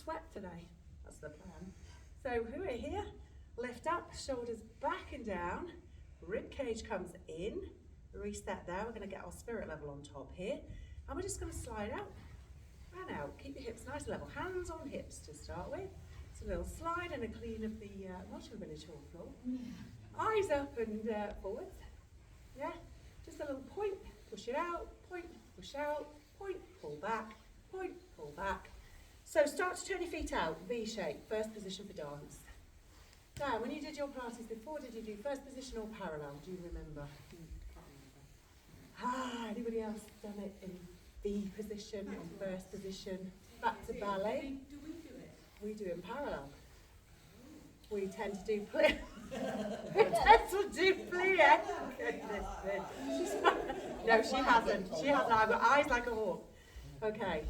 sweat today. That's the plan. So we're here, lift up, shoulders back and down, rib cage comes in, reset there. We're going to get our spirit level on top here, and we're just going to slide out and out. Keep your hips nice and level, hands on hips to start with. It's a little slide and a clean of the Welsh village hall floor. Eyes up and forwards. Yeah, just a little point, push it out, point, push out, point, pull back, point, pull back. So start to turn your feet out, V shape, first position for dance. Dan, when you did your Pilates before, did you do first position or parallel? Do you remember? Anybody else done it in V position or first position? Back to ballet. Do we do it? We do it in parallel. We tend to do plie. We tend to do plie. No, she hasn't. She hasn't. I've got eyes like a hawk. Okay.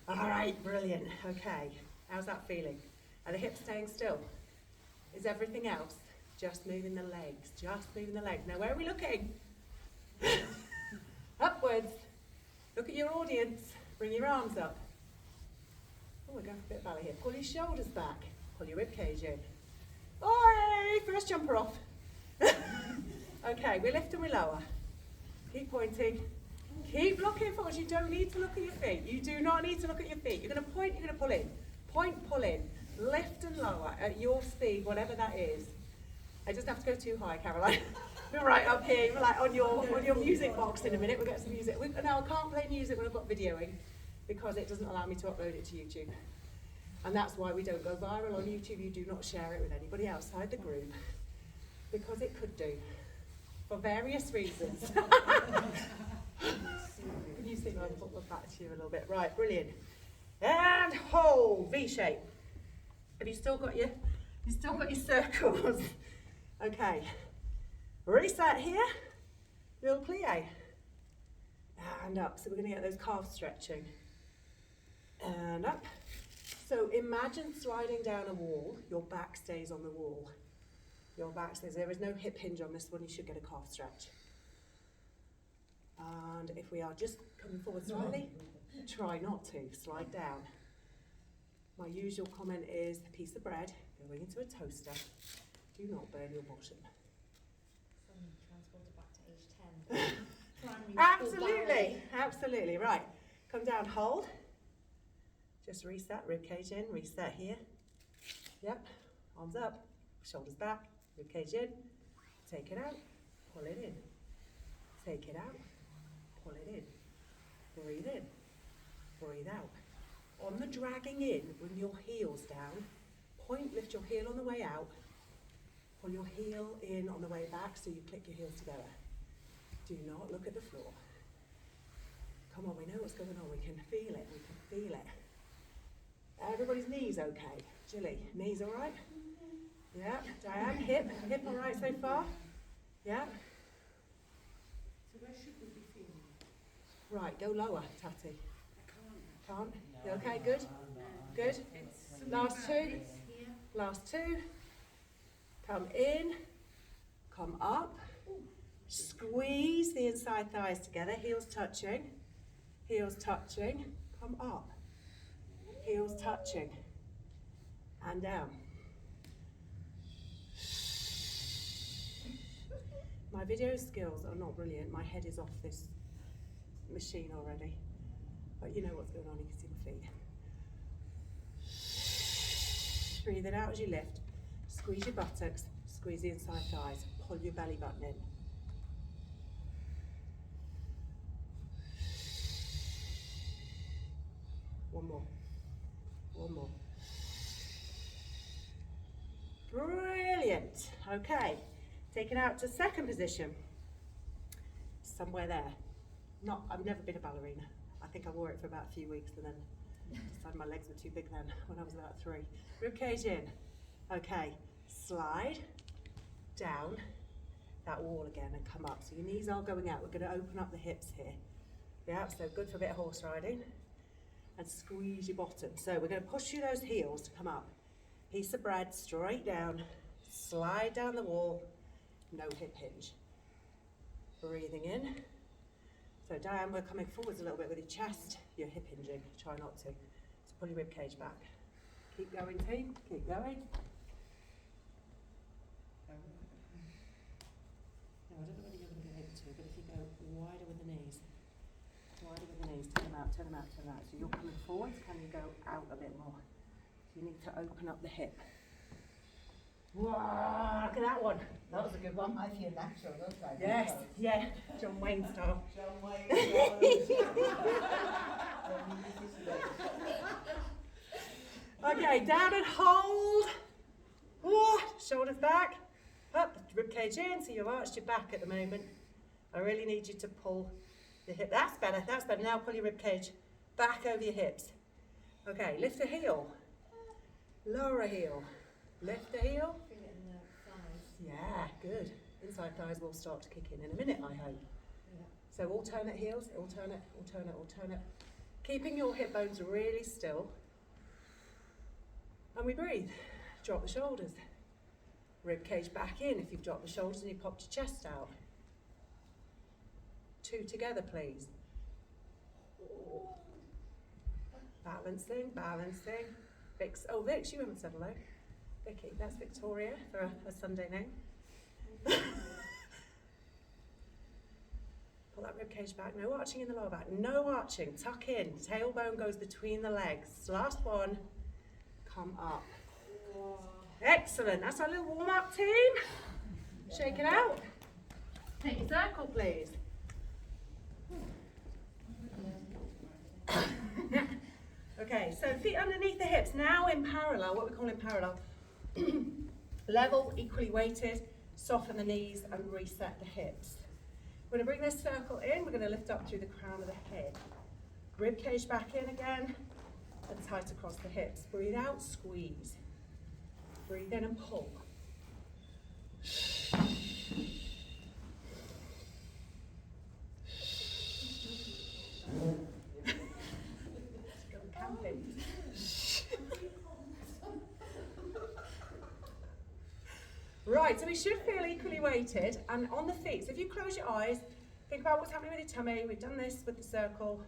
All right, brilliant. Okay. How's that feeling? Are the hips staying still? Is everything else just moving the legs? Just moving the legs. Now, where are we looking? Upwards. Look at your audience. Bring your arms up. Oh, we're going for a bit of ballet here. Pull your shoulders back. Pull your rib cage in. Oi! First jumper off. Okay, we lift and we lower. Keep pointing. Keep looking forward. You don't need to look at your feet. You do not need to look at your feet. You're going to point, you're going to pull in. Point, pull in. Lift and lower at your speed, whatever that is. It doesn't have to go too high, Caroline. We're right up here, we're like on your music box in a minute. We'll get some music. No, I can't play music when I've got videoing because it doesn't allow me to upload it to YouTube. And that's why we don't go viral on YouTube. You do not share it with anybody outside the group because it could do for various reasons. Can you see? I'll put back to you a little bit. Right, brilliant. And hold, V shape. Have you still got your circles? Okay. Reset here. Little plie. And up. So we're going to get those calves stretching. And up. So imagine sliding down a wall. Your back stays on the wall. Your back stays. There is no hip hinge on this one. You should get a calf stretch. And if we are just coming forward slightly, try not to. Slide down. My usual comment is a piece of bread going into a toaster. Do not burn your bottom. Transported back to age 10. Absolutely, absolutely. Right, come down, hold. Just reset, rib cage in, reset here. Yep, arms up, shoulders back, rib cage in. Take it out, pull it in. Take it out, pull it in. Breathe in, breathe out. On the dragging in, bring your heels down. Point, lift your heel on the way out. Pull your heel in on the way back so you click your heels together. Do not look at the floor. Come on, we know what's going on. We can feel it. We can feel it. Everybody's knees okay? Jilly, knees all right? Yeah. Diane, hip all right so far? Yeah. So where should we be feeling? Right, go lower, Tatty. I can't. Can't? You okay? Good? Good? Last two. Here. Last two. Come in. Come up. Squeeze the inside thighs together. Heels touching. Heels touching. Come up. Heels touching. And down. My video skills are not brilliant. My head is off this machine already. But you know what's going on. You can see my feet. Breathe it out as you lift. Squeeze your buttocks. Squeeze the inside thighs. Pull your belly button in. One more. One more. Brilliant. Okay. Take it out to second position. Somewhere there. I've never been a ballerina. I think I wore it for about a few weeks and then decided my legs were too big then when I was about 3. Rib cage in. Okay. Slide down that wall again and come up. So your knees are going out. We're going to open up the hips here. Yeah, so good for a bit of horse riding. And squeeze your bottom. So we're going to push through those heels to come up. Piece of bread straight down. Slide down the wall. No hip hinge. Breathing in. So Diane, we're coming forwards a little bit with your chest. You're hip hinging. Try not to. So pull your rib cage back. Keep going, team, keep going. Now, I don't know whether you're going to be able to, but if you go wider with the knees, turn them out, turn them out, turn them out. So you're coming forward, can you go out a bit more? So you need to open up the hip. Wow, look at that one. That was a good one. I feel natural, don't I? Yes, yeah, John Wayne style. John Wayne. Okay, down and hold. Whoa, shoulders back. Up, rib cage in, so you've arched your back at the moment. I really need you to pull the hip. That's better, that's better. Now pull your rib cage back over your hips. Okay, lift the heel. Lower a heel. Lift the heel. Feel it in the thighs. Yeah, good. Inside thighs will start to kick in a minute, I hope. Yeah. So alternate heels, alternate, alternate, alternate. Keeping your hip bones really still. And we breathe. Drop the shoulders. Rib cage back in if you've dropped the shoulders and you popped your chest out. 2 together, please. Balancing, balancing. Vix, oh Vix, you haven't said hello. Vicky, that's Victoria for a Sunday name. Pull that rib cage back. No arching in the lower back. No arching. Tuck in. Tailbone goes between the legs. Last one. Come up. Wow. Excellent. That's our little warm up, team. Shake it out. Take your circle, please. Okay, so feet underneath the hips. Now in parallel, what we call in parallel. Level, equally weighted. Soften the knees and reset the hips. We're going to bring this circle in. We're going to lift up through the crown of the head. Rib cage back in again. And tight across the hips. Breathe out, squeeze. Breathe in and pull. Go camping. Right, so we should feel equally weighted and on the feet. So if you close your eyes, think about what's happening with your tummy. We've done this with the circle.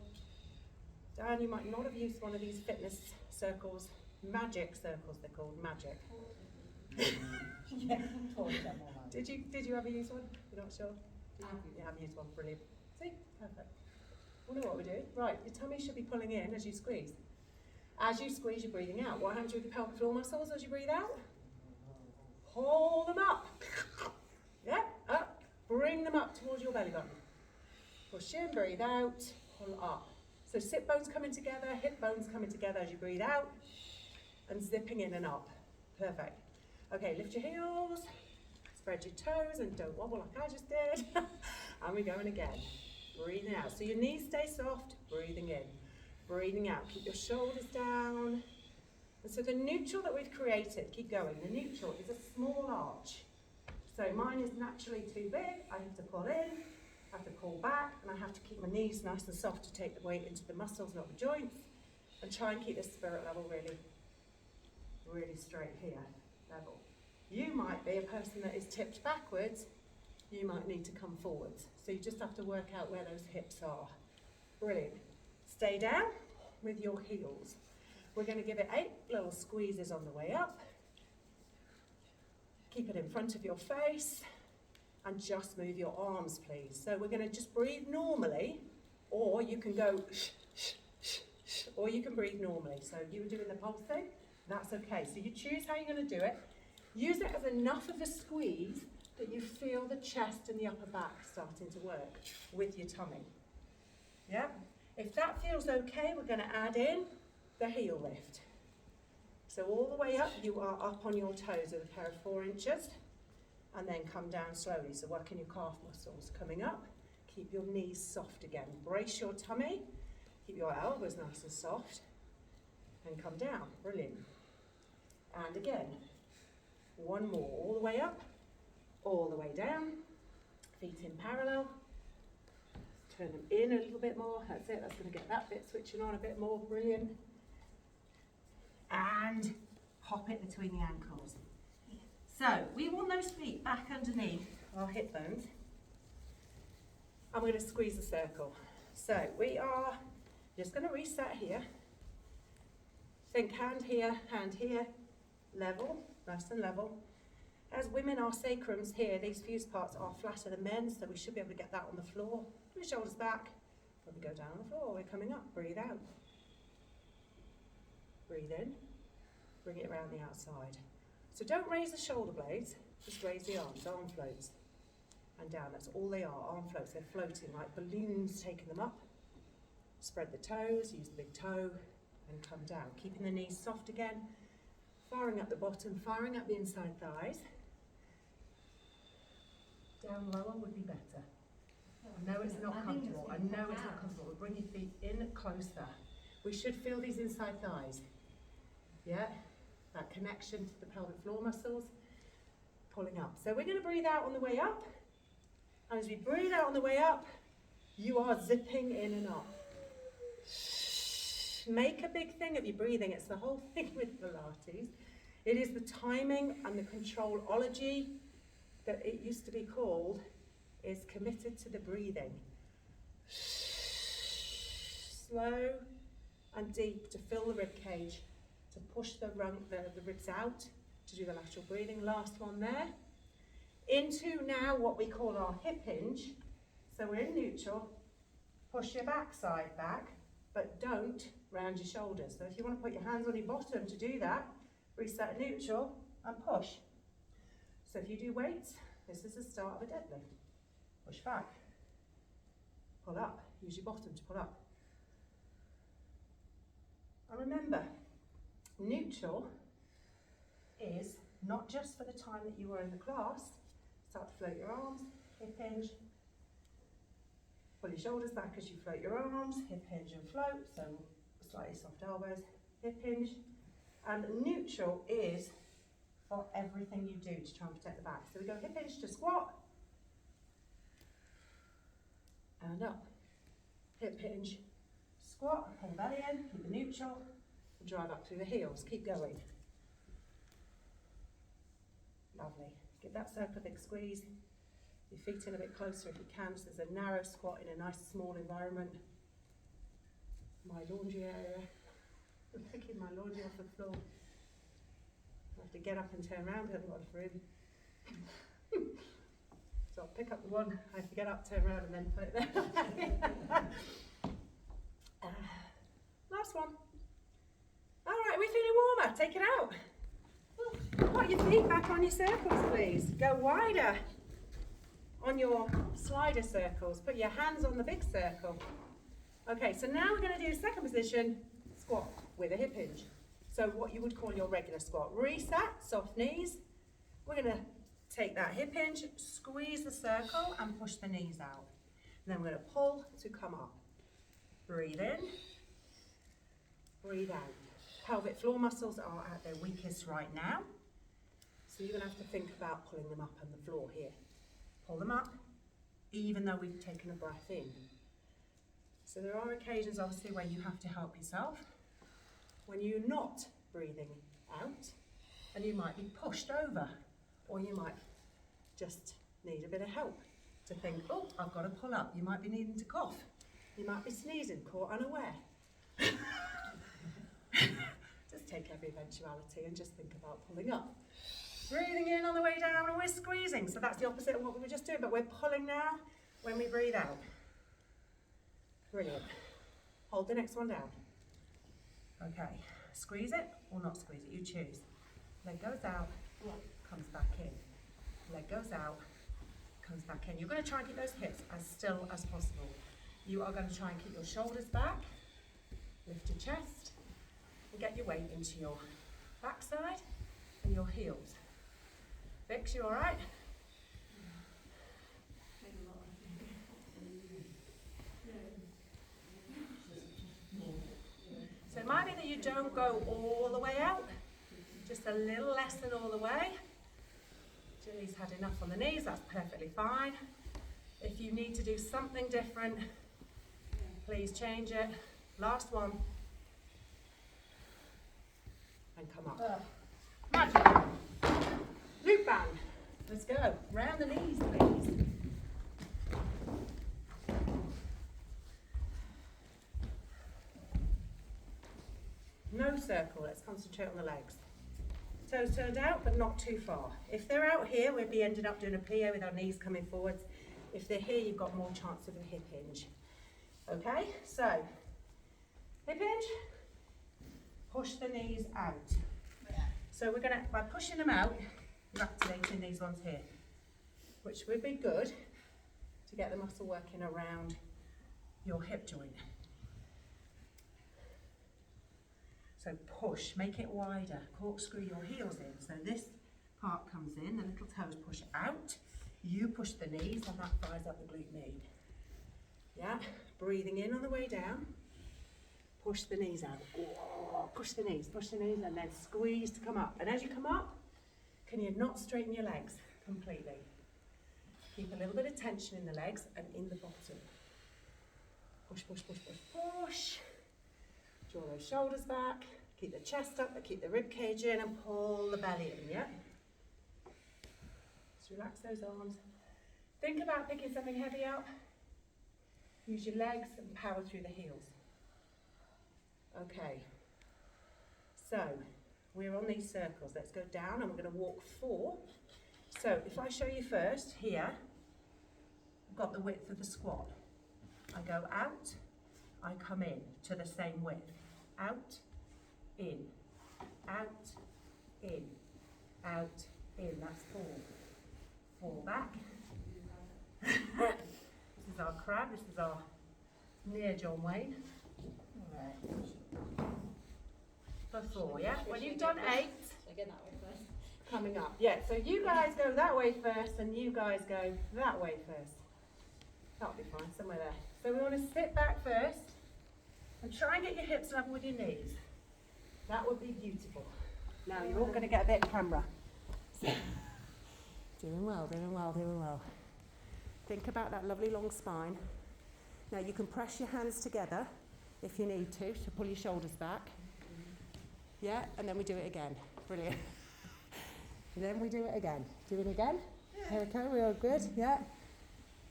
Dan, you might not have used one of these fitness circles. Magic circles, they're called, magic. Yeah, totally done all that. Did you ever use one? You're not sure? You have used one, brilliant. See, perfect. We know what we do. Right, your tummy should be pulling in as you squeeze. As you squeeze, you're breathing out. What happens with your pelvic floor muscles as you breathe out? Hold them up. Yeah, up. Bring them up towards your belly button. Push in, breathe out, pull up. So sit bones coming together, hip bones coming together as you breathe out, and zipping in and up. Perfect. Okay, lift your heels, spread your toes, and don't wobble like I just did. And we're going again. Breathing out. So your knees stay soft, breathing in. Breathing out. Keep your shoulders down. And so the neutral that we've created, keep going, the neutral is a small arch. So mine is naturally too big. I have to pull in, I have to pull back, and I have to keep my knees nice and soft to take the weight into the muscles, not the joints, and try and keep the spirit level really, really straight here, level. You might be a person that is tipped backwards. You might need to come forwards. So you just have to work out where those hips are. Brilliant. Stay down with your heels. We're going to give it 8 little squeezes on the way up. Keep it in front of your face and just move your arms, please. So we're going to just breathe normally, or you can go or you can breathe normally. So you were doing the pulse thing, that's okay. So you choose how you're going to do it. Use it as enough of a squeeze that you feel the chest and the upper back starting to work with your tummy. Yeah? If that feels okay, we're going to add in the heel lift. So all the way up, you are up on your toes with a pair of 4 inches, and then come down slowly. So working your calf muscles. Coming up, keep your knees soft again. Brace your tummy, keep your elbows nice and soft, and come down. Brilliant. And again, one more, all the way up, all the way down, feet in parallel. Turn them in a little bit more, that's it, that's going to get that bit switching on a bit more, brilliant. And hop it between the ankles. So, we want those feet back underneath our hip bones. And we're going to squeeze the circle. So, we are just going to reset here. Think hand here, level, nice and level. As women, our sacrums here, these fused parts are flatter than men, so we should be able to get that on the floor. Put your shoulders back. When we go down on the floor, we're coming up. Breathe out. Breathe in. Bring it around the outside. So don't raise the shoulder blades, just raise the arms, arm floats. And down, that's all they are, arm floats. They're floating like balloons, taking them up. Spread the toes, use the big toe, and come down. Keeping the knees soft again. Firing up the bottom, firing up the inside thighs. Down lower would be better. I know it's not comfortable. I know it's not comfortable. Bring your feet in closer. We should feel these inside thighs. Yeah? That connection to the pelvic floor muscles. Pulling up. So we're going to breathe out on the way up. And as we breathe out on the way up, you are zipping in and up. Make a big thing of your breathing. It's the whole thing with Pilates. It is the timing and the controlology that it used to be called is committed to the breathing. Slow and deep to fill the rib cage, to push the ribs out, to do the lateral breathing. Last one there. Into now what we call our hip hinge. So we're in neutral. Push your backside back, but don't round your shoulders. So if you want to put your hands on your bottom to do that, reset neutral and push. So if you do weights, this is the start of a deadlift. Push back, pull up, use your bottom to pull up. And remember, neutral is not just for the time that you were in the class. Start to float your arms, hip hinge. Pull your shoulders back as you float your arms, hip hinge and float, so slightly soft elbows, hip hinge. And neutral is for everything you do to try and protect the back. So we go hip hinge to squat, and up. Hip hinge, squat, pull belly in, keep the neutral, and drive up through the heels. Keep going. Lovely. Give that circle a big squeeze. Your feet in a bit closer if you can, so there's a narrow squat in a nice small environment. My laundry area. I'm picking my laundry off the floor. I have to get up and turn around, I haven't got enough room. So I'll pick up the one, I have to get up, turn around and then put it there. Last one. All right, we're feeling warmer, take it out. Put your feet back on your circles, please. Go wider on your slider circles. Put your hands on the big circle. Okay, so now we're going to do second position, squat with a hip hinge. So what you would call your regular squat. Reset, soft knees. We're going to take that hip hinge, squeeze the circle and push the knees out. And then we're going to pull to come up. Breathe in, breathe out. Pelvic floor muscles are at their weakest right now. So you're going to have to think about pulling them up on the floor here. Pull them up, even though we've taken a breath in. So there are occasions, obviously, where you have to help yourself. When you're not breathing out, and you might be pushed over, or you might just need a bit of help to think, oh, I've got to pull up. You might be needing to cough. You might be sneezing, caught unaware. Just take every eventuality and just think about pulling up. Breathing in on the way down, and we're squeezing. So that's the opposite of what we were just doing, but we're pulling now when we breathe out. Brilliant. Hold the next one down. Okay, squeeze it or not squeeze it, you choose. Leg goes out, comes back in. Leg goes out, comes back in. You're going to try and keep those hips as still as possible. You are going to try and keep your shoulders back, lift your chest, and get your weight into your backside and your heels. Vix, you all right? So it might be that you don't go all the way out, just a little less than all the way. Julie's had enough on the knees, that's perfectly fine. If you need to do something different, please change it. Last one. And come up. Magic. Loop band. Let's go. Round the knees, please. No circle, let's concentrate on the legs. Toes turned out, but not too far. If they're out here, we'd be ending up doing a plie with our knees coming forwards. If they're here, you've got more chance of a hip hinge. Okay, so hip hinge, push the knees out. So we're gonna, by pushing them out, you're activating these ones here, which would be good to get the muscle working around your hip joint. So push, make it wider, corkscrew your heels in. So this part comes in, the little toes push out, you push the knees and that fires up the glute med. Yeah, breathing in on the way down, push the knees out. Push the knees, and then squeeze to come up. And as you come up, can you not straighten your legs completely? Keep a little bit of tension in the legs and in the bottom. Push, push, push, push, push. Draw those shoulders back, keep the chest up, but keep the rib cage in and pull the belly in, yeah? Just relax those arms. Think about picking something heavy up. Use your legs and power through the heels. Okay. So, we're on these circles. Let's go down and we're going to walk 4. So, if I show you first, here, I've got the width of the squat. I go out, I come in to the same width. Out, in, out, in, out, in. That's 4. 4 back. This is our crab. This is our near John Wayne. For 4, yeah? When you've done 8, Again, that way first. coming up. Yeah, so you guys go that way first and you guys go that way first. That'll be fine, somewhere there. So we want to sit back first and try and get your hips level with your knees. That would be beautiful. Now you're all going to get a bit of camera. Doing well, doing well, doing well. Think about that lovely long spine. Now you can press your hands together if you need to pull your shoulders back. Yeah, and then we do it again. Brilliant. And then we do it again. Do it again. Okay, we are good. Yeah.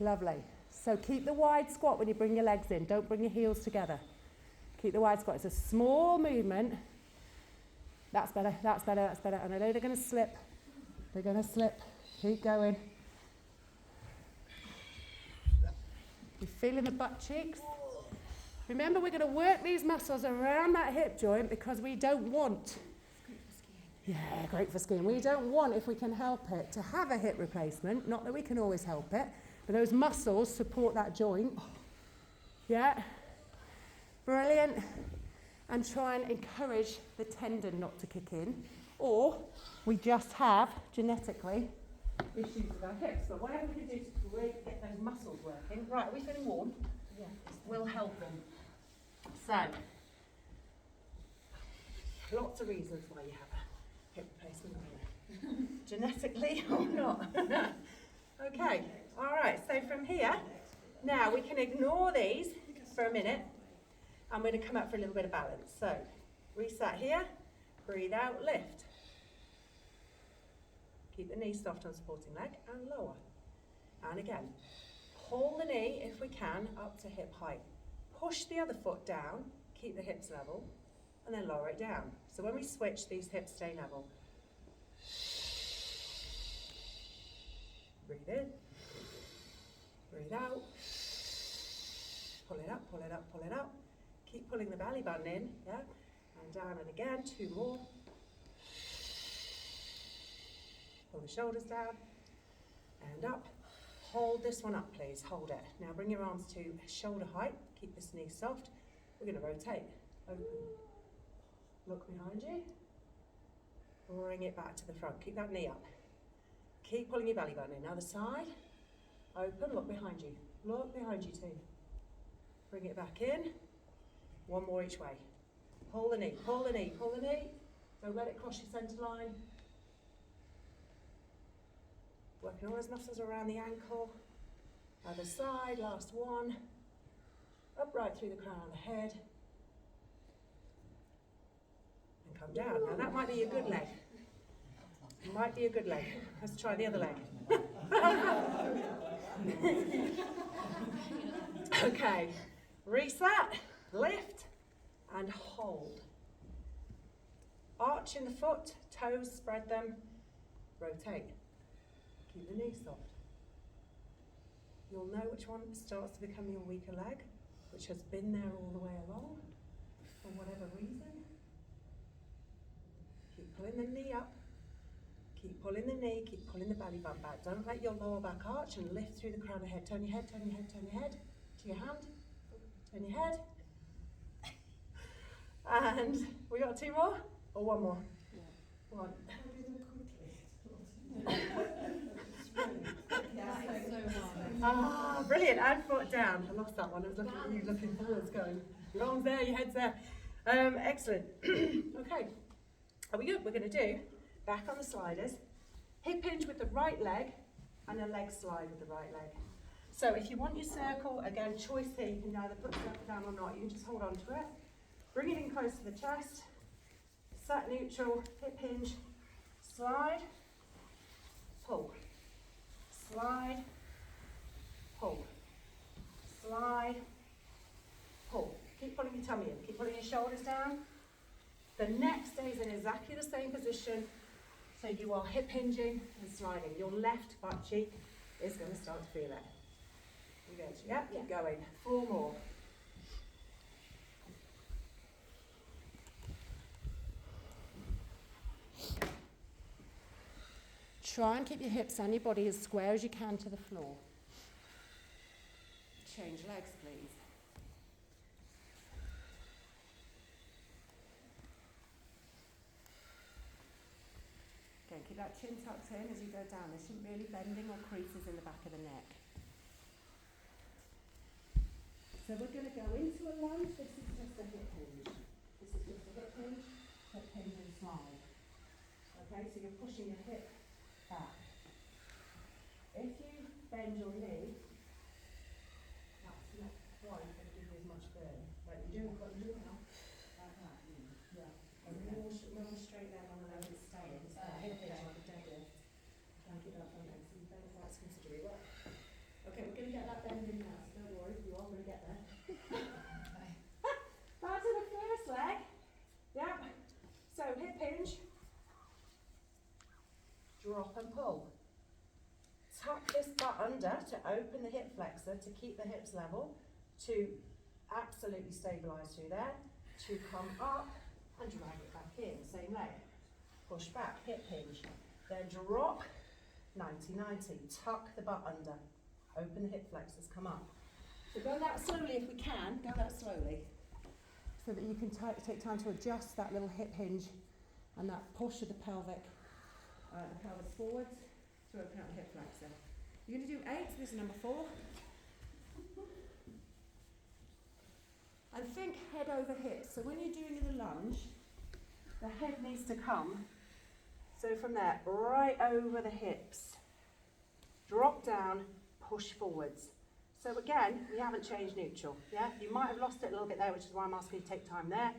Lovely. So keep the wide squat when you bring your legs in. Don't bring your heels together. Keep the wide squat. It's a small movement. That's better, that's better, that's better. And I know they're going to slip. They're going to slip. Keep going. You're feeling the butt cheeks? Remember, we're going to work these muscles around that hip joint because we don't want, yeah, great for skiing. We don't want, if we can help it, to have a hip replacement. Not that we can always help it, but those muscles support that joint. Yeah, brilliant. And try and encourage the tendon not to kick in. Or we just have, genetically, issues with our hips. But whatever we can do to get those muscles working. Right, are we feeling warm? Yeah. Will help them. So, lots of reasons why you have a hip replacement, genetically or not. Okay, all right, so from here, now we can ignore these for a minute. I'm going to come up for a little bit of balance. So, reset here, breathe out, lift. Keep the knee soft on supporting leg and lower. And again, pull the knee, if we can, up to hip height. Push the other foot down, keep the hips level, and then lower it down. So when we switch, these hips stay level. Breathe in, breathe out. Pull it up, pull it up, pull it up. Keep pulling the belly button in, yeah? And down and again, 2 more. Pull the shoulders down, and up. Hold this one up, please. Hold it. Now bring your arms to shoulder height. Keep this knee soft. We're going to rotate. Open. Look behind you. Bring it back to the front. Keep that knee up. Keep pulling your belly button in. Other side. Open. Look behind you. Look behind you too. Bring it back in. 1 more each way. Pull the knee. Pull the knee. Pull the knee. Don't let it cross your centre line. Working all those muscles around the ankle. Other side, last one. Up right through the crown of the head. And come down. Now that might be a good leg. Might be a good leg. Let's try the other leg. Okay. Reset, lift, and hold. Arch in the foot, toes, spread them, rotate. Keep the knee soft. You'll know which one starts to become your weaker leg, which has been there all the way along, for whatever reason. Keep pulling the knee up. Keep pulling the knee, keep pulling the belly button back. Don't let your lower back arch and lift through the crown of the head. Turn your head, turn your head, turn your head to your hand. Turn your head. And we got 2 more? Or 1 more? Yeah. 1. Ah, brilliant. And foot down. I lost that one. I was looking at you looking forwards going, your arms there, your head's there. Excellent. Okay. Are we good? We're going to do back on the sliders, hip hinge with the right leg, and a leg slide with the right leg. So if you want your circle, again, choice here, you can either put yourself down or not. You can just hold on to it. Bring it in close to the chest. Sat neutral, hip hinge, slide, pull, slide, pull, slide, pull. Keep pulling your tummy in, keep pulling your shoulders down. The neck stays in exactly the same position, so you are hip hinging and sliding. Your left butt cheek is going to start to feel it. You go, yeah, keep going. 4 more. Try and keep your hips and your body as square as you can to the floor. Change legs, please. Again, keep that chin tucked in as you go down. There shouldn't be any bending or creases in the back of the neck. So we're going to go into a lunge. This is just a hip hinge. This is just a hip hinge and slide. Okay, so you're pushing your hip back. If you bend your knee, that's not quite going to give you as much burn. But you're doing what you're doing now. Like that. Yeah. And more straight leg on the leg and staying. It's a hip hinge like a deadlift. Try and keep that front leg. So you bend quite considerably well. Okay, we're going to get that bend in now, so don't worry, you are going to get there. Back to the first leg. Yep. So hip hinge. Drop and pull. Tuck this butt under to open the hip flexor to keep the hips level, to absolutely stabilise through there, to come up and drag it back in, same leg. Push back, hip hinge. Then drop, 90-90. Tuck the butt under. Open the hip flexors, come up. So go that slowly if we can, go that slowly. So that you can take time to adjust that little hip hinge and that push of the pelvic, the pelvis forwards to open up the hip flexor. You're going to do 8, this is number 4. And think head over hips. So when you're doing the lunge, the head needs to come. So from there, right over the hips. Drop down, push forwards. So again, we haven't changed neutral, yeah? You might have lost it a little bit there, which is why I'm asking you to take time there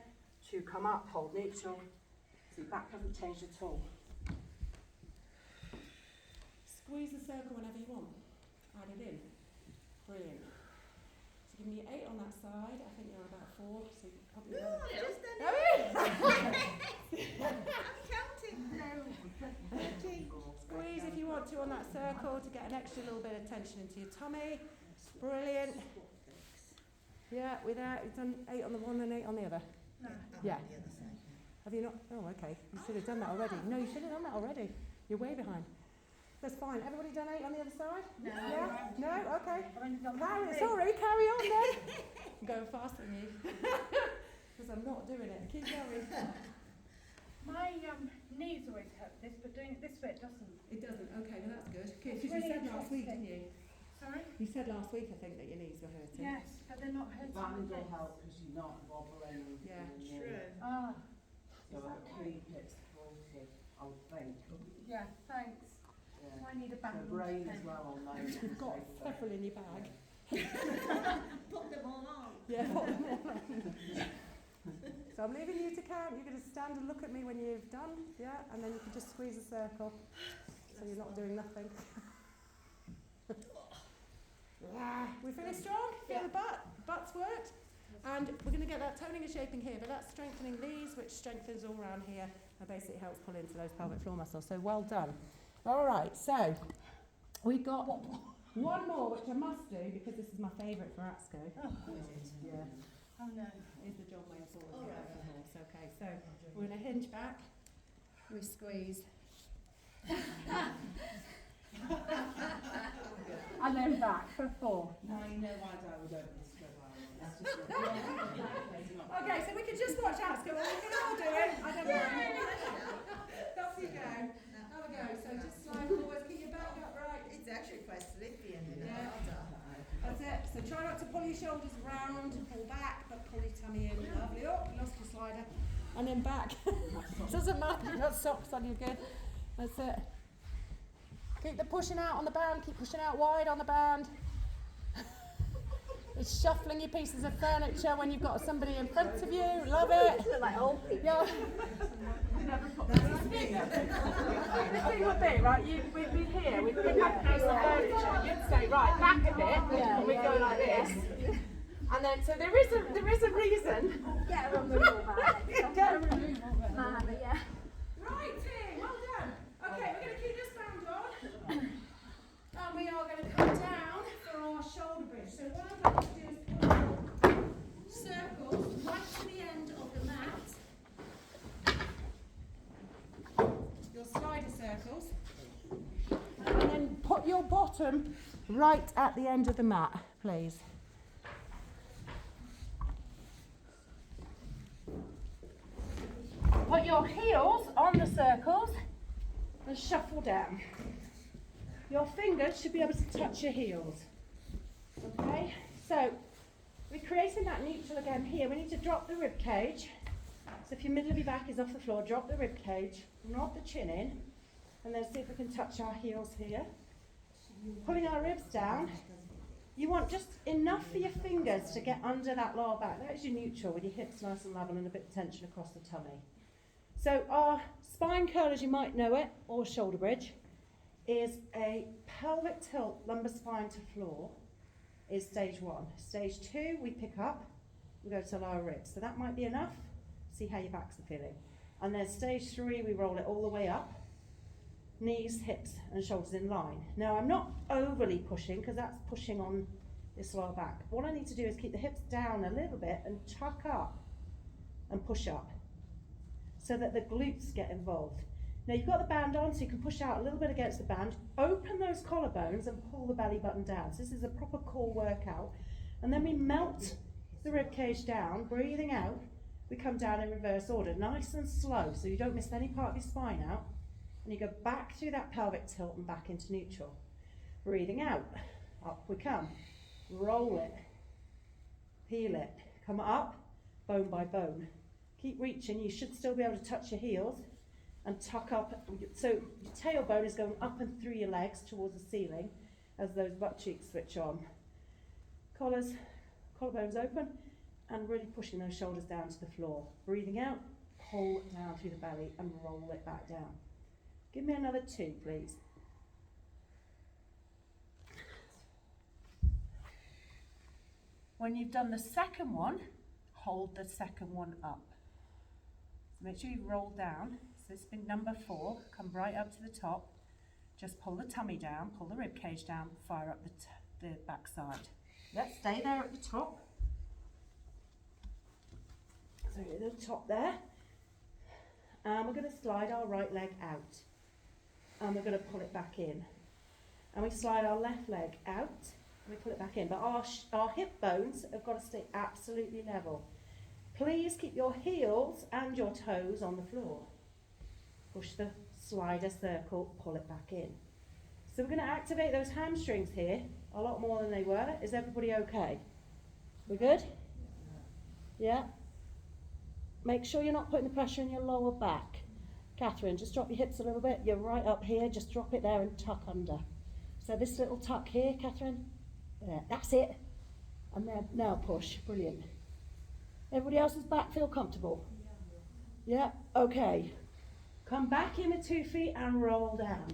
to come up, hold neutral. So your back hasn't changed at all. Squeeze the circle whenever you want. Add it in. Brilliant. So give me 8 on that side. I think you're about 4, so you probably I'm counting now. Squeeze if you want to on that circle to get an extra little bit of tension into your tummy. Brilliant. Yeah, without you've done 8 on the one and 8 on the other. No. Yeah. Have you not? Oh, okay. You should have done that already. No, you should have done that already. You're way behind. That's fine. Everybody done 8 on the other side? No. Yeah? No? Okay. Sorry, carry on then. I'm going faster than you. Because I'm not doing it. Keep going. My knees always hurt this, but doing it this way it doesn't. It doesn't? Okay, well that's good. Okay, It's because really you said last week, interesting. didn't you? Sorry? You said last week, I think, that your knees were hurting. Yes, but they're not hurting. That my will hips. help because you're not wobbling. Yeah. Ah, So it'll keep it supported, I would think. yeah, thanks. Yeah. So I need a So band. brain as well on those. You've got several in your bag. Put them all on. Yeah, put them all on. So I'm leaving you to count. You're going to stand and look at me when you've done, yeah, and then you can just squeeze a circle so you're not doing nothing. We finished strong? Feel the butt? Butt's worked? And we're going to get that toning and shaping here, but that's strengthening these, which strengthens all around here, That basically helps pull into those pelvic floor muscles. So well done. All right, so we've got one more, which I must do because this is my favourite for ASCO. Oh, is it? Yeah. Oh no. Is the John Wayne forward All right. for the horse. Okay, so we're going to hinge back. We squeeze. And then back for 4. Now you know why I would open this straight away. Okay, so we can just watch ASCO. We can all do it. I don't mind. Off you go. Have a go. So just slide forwards. Keep your back upright. It's actually quite slippery in the Yeah. That's it. So try not to pull your shoulders round, pull back, but pull your tummy in. Lovely. Oh, you lost your slider. And then back. Doesn't matter. You've got socks on. You're good. That's it. Keep the pushing out on the band. Keep pushing out wide on the band. It's shuffling your pieces of furniture when you've got somebody in front of you. Love it. Like old people. Yeah. The thing would be, right, we'd be here, we'd pick up a piece of furniture, you'd say, right, back a bit, and we'd go like this. And then, so there is a reason. Get a removal bag. Get a removal bag. Yeah. Right, team, well done. Okay, we're going to keep this band on. And we are going to come down for our shoulder bridge. So what I'm going to do is pull circles right to the end of the mat. Your slider circles. And then put your bottom right at the end of the mat, please. Put your heels on the circles and shuffle down. Your fingers should be able to touch your heels. Okay, so we're creating that neutral again here. We need to drop the rib cage. So if your middle of your back is off the floor, drop the rib cage, nod the chin in, and then see if we can touch our heels here. Pulling our ribs down. You want just enough for your fingers to get under that lower back. That is your neutral with your hips nice and level and a bit of tension across the tummy. So our spine curl, as you might know it, or shoulder bridge, is a pelvic tilt, lumbar spine to floor, is stage 1. Stage 2, we pick up, we go to lower ribs. So that might be enough. See how your backs are feeling. And then stage 3, we roll it all the way up. Knees, hips, and shoulders in line. Now I'm not overly pushing because that's pushing on this lower back. What I need to do is keep the hips down a little bit and tuck up and push up so that the glutes get involved. Now you've got the band on, so you can push out a little bit against the band, open those collarbones and pull the belly button down. So this is a proper core workout. And then we melt the rib cage down, breathing out. We come down in reverse order, nice and slow, so you don't miss any part of your spine out. And you go back through that pelvic tilt and back into neutral. Breathing out, up we come. Roll it, heel it, come up, bone by bone. Keep reaching, you should still be able to touch your heels and tuck up. So your tailbone is going up and through your legs towards the ceiling as those butt cheeks switch on. Collarbones open and really pushing those shoulders down to the floor. Breathing out, pull down through the belly and roll it back down. Give me another 2, please. When you've done the second one, hold the second one up. So make sure you roll down. So this has been number 4. Come right up to the top. Just pull the tummy down, pull the rib cage down, fire up the back side. Let's stay there at the top. So at the top there. And we're going to slide our right leg out. And we're going to pull it back in. And we slide our left leg out. And we pull it back in. But our hip bones have got to stay absolutely level. Please keep your heels and your toes on the floor. Push the slider circle, pull it back in. So we're going to activate those hamstrings here a lot more than they were. Is everybody okay? We're good? Yeah? Make sure you're not putting the pressure in your lower back. Catherine, just drop your hips a little bit. You're right up here. Just drop it there and tuck under. So this little tuck here, Catherine. There, that's it. And then now push. Brilliant. Everybody else's back feel comfortable? Yeah? Okay. Come back in with 2 feet and roll down.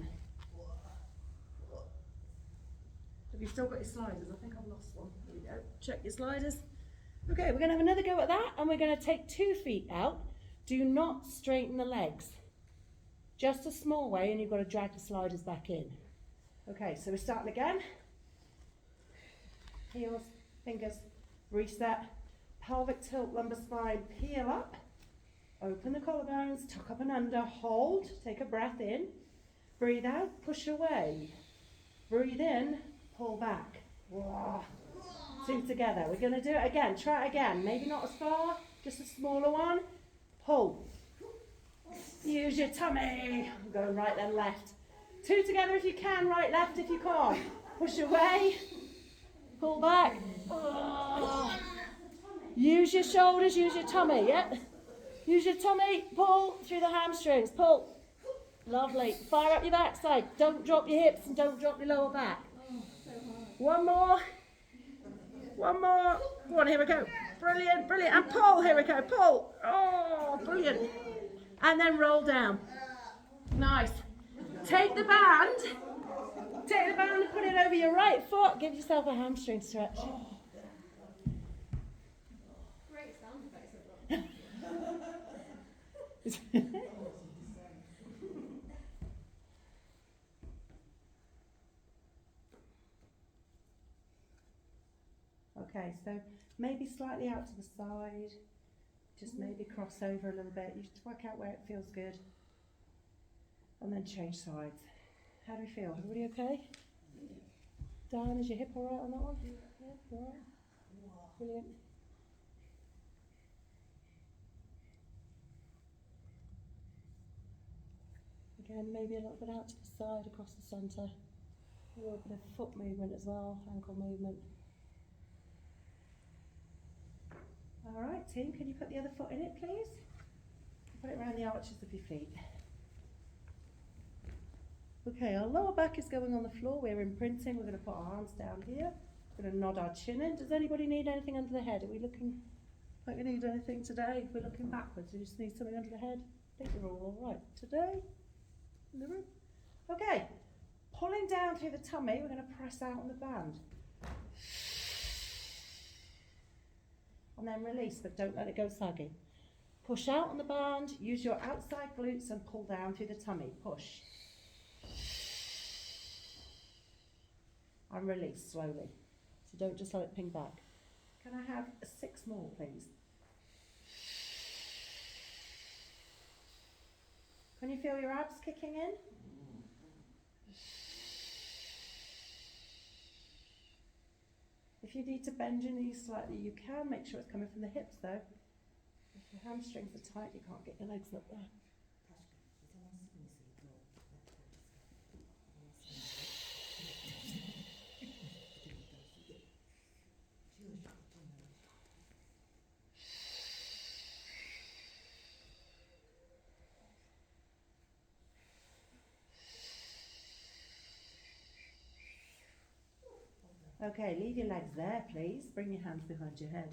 Have you still got your sliders? I think I've lost one. There we go. Check your sliders. Okay, we're going to have another go at that, and we're going to take 2 feet out. Do not straighten the legs. Just a small way, and you've got to drag the sliders back in. Okay, so we're starting again. Heels, fingers, reset. Pelvic tilt, lumbar spine, peel up. Open the collarbones, tuck up and under, hold, take a breath in. Breathe out, push away. Breathe in, pull back. Whoa. 2 together. We're going to do it again. Try it again. Maybe not as far, just a smaller one. Pull. Use your tummy. I'm going right then left. 2 together if you can, right, left if you can't. Push away. Pull back. Oh. Use your shoulders, use your tummy, yep. Use your tummy, pull through the hamstrings, pull. Lovely. Fire up your backside. Don't drop your hips and don't drop your lower back. One more. One more. Go on, here we go. Brilliant, brilliant. And pull, here we go, pull. Oh, brilliant. And then roll down. Nice. Take the band and put it over your right foot. Give yourself a hamstring stretch. Great sound effects. Okay, so maybe slightly out to the side. Just maybe cross over a little bit. You just work out where it feels good. And then change sides. How do we feel? Everybody okay? Dan, is your hip alright on that one? Yeah, alright. Brilliant. Again, maybe a little bit out to the side, across the centre. A little bit of foot movement as well, ankle movement. Alright, team, can you put the other foot in it, please? Put it around the arches of your feet. Okay, our lower back is going on the floor. We're imprinting. We're going to put our arms down here. We're going to nod our chin in. Does anybody need anything under the head? Are we looking like we need anything today? If we're looking backwards, we just need something under the head. I think we're all right today in the room. Okay, pulling down through the tummy, we're going to press out on the band. And then release, but don't let it go sagging. Push out on the band, use your outside glutes and pull down through the tummy. Push. And release slowly. So don't just let it ping back. Can I have 6 more, please? Can you feel your abs kicking in? If you need to bend your knees slightly, you can. Make sure it's coming from the hips though. If your hamstrings are tight, you can't get your legs up there. Okay, leave your legs there, please. Bring your hands behind your head.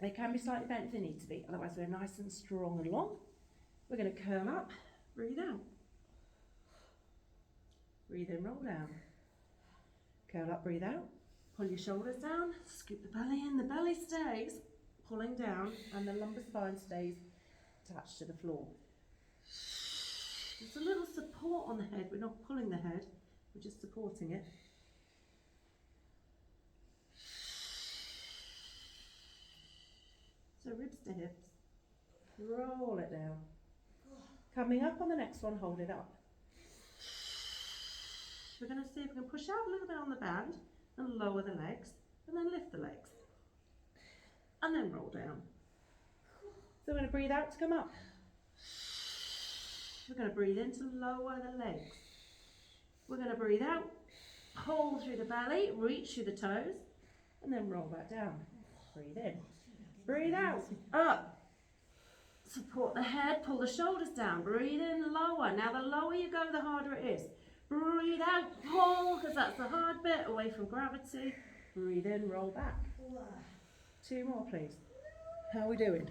They can be slightly bent if they need to be, otherwise we're nice and strong and long. We're going to curl up, breathe out. Breathe in, roll down. Curl up, breathe out. Pull your shoulders down, scoop the belly in. The belly stays pulling down and the lumbar spine stays attached to the floor. There's a little support on the head. We're not pulling the head, we're just supporting it. So ribs to hips, roll it down. Coming up on the next one, hold it up. We're going to see if we can push out a little bit on the band and lower the legs, and then lift the legs. And then roll down. So we're going to breathe out to come up. We're going to breathe in to lower the legs. We're going to breathe out, pull through the belly, reach through the toes, and then roll back down. Breathe in. Breathe out, up. Support the head, pull the shoulders down. Breathe in, lower. Now the lower you go, the harder it is. Breathe out, pull, because that's the hard bit, away from gravity. Breathe in, roll back. 2 more, please. How are we doing?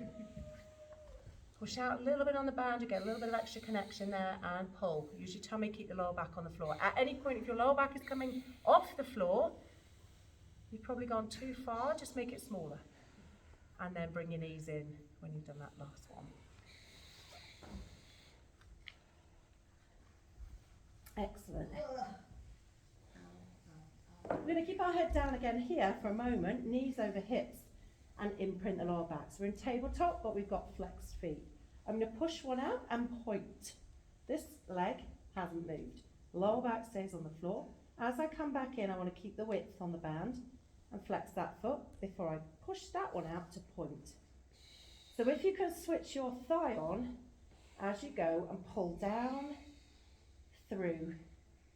Push out a little bit on the band, you get a little bit of extra connection there, and pull. Use your tummy, keep the lower back on the floor. At any point, if your lower back is coming off the floor, you've probably gone too far, just make it smaller. And then bring your knees in when you've done that last one. Excellent. We're going to keep our head down again here for a moment, knees over hips, and imprint the lower back. So we're in tabletop, but we've got flexed feet. I'm going to push one out and point. This leg hasn't moved. Lower back stays on the floor. As I come back in, I want to keep the width on the band and flex that foot before I push that one out to point. So if you can switch your thigh on as you go and pull down through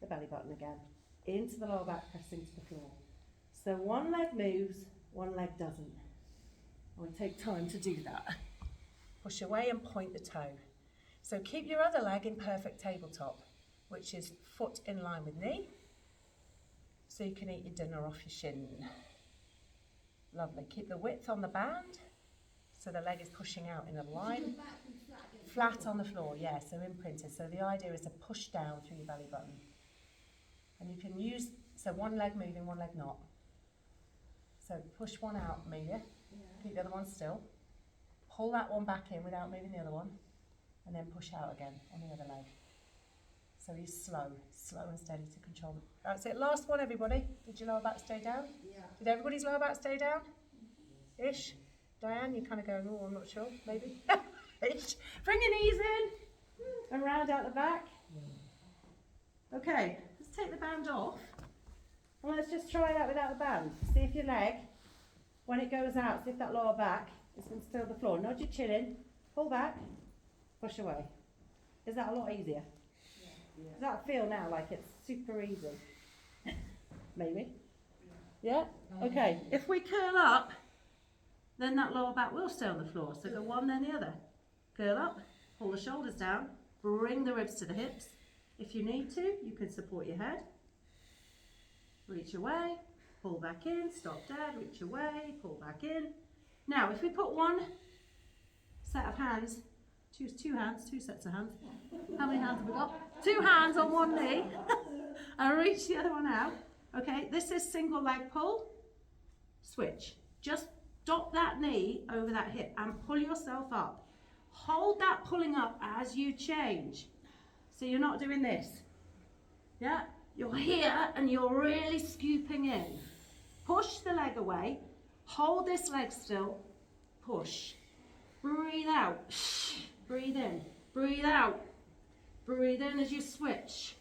the belly button again, into the lower back, pressing to the floor. So one leg moves, one leg doesn't. I want to take time to do that. Push away and point the toe. So keep your other leg in perfect tabletop, which is foot in line with knee, so you can eat your dinner off your shin. Lovely. Keep the width on the band, so the leg is pushing out in a line. Flat on the floor, yeah, so imprinted. So the idea is to push down through your belly button. And you can use, so one leg moving, one leg not. So push one out, Amelia. Keep the other one still. Pull that one back in without moving the other one. And then push out again on the other leg. So you're slow and steady to control. That's it, last one everybody. Did your lower back stay down? Yeah. Did everybody's lower back stay down? Ish? Diane, you're kind of going, oh, I'm not sure, maybe. Ish. Bring your knees in and round out the back. Okay, let's take the band off. And let's just try that without the band. See if your leg, when it goes out, see if that lower back is going to stay on the floor. Nod your chin in, pull back, push away. Is that a lot easier? Yeah. Does that feel now like it's super easy? Maybe? Yeah? Okay, if we curl up, then that lower back will stay on the floor. So go one, then the other. Curl up, pull the shoulders down, bring the ribs to the hips. If you need to, you can support your head. Reach away, pull back in, stop dead, reach away, pull back in. Now, if we put one set of hands, two hands, two sets of hands. How many hands have we got? 2 hands on one knee and reach the other one out. Okay, this is single leg pull, switch. Just drop that knee over that hip and pull yourself up. Hold that pulling up as you change. So you're not doing this. Yeah, you're here and you're really scooping in. Push the leg away, hold this leg still, push. Breathe out. Breathe in, breathe out, breathe in as you switch.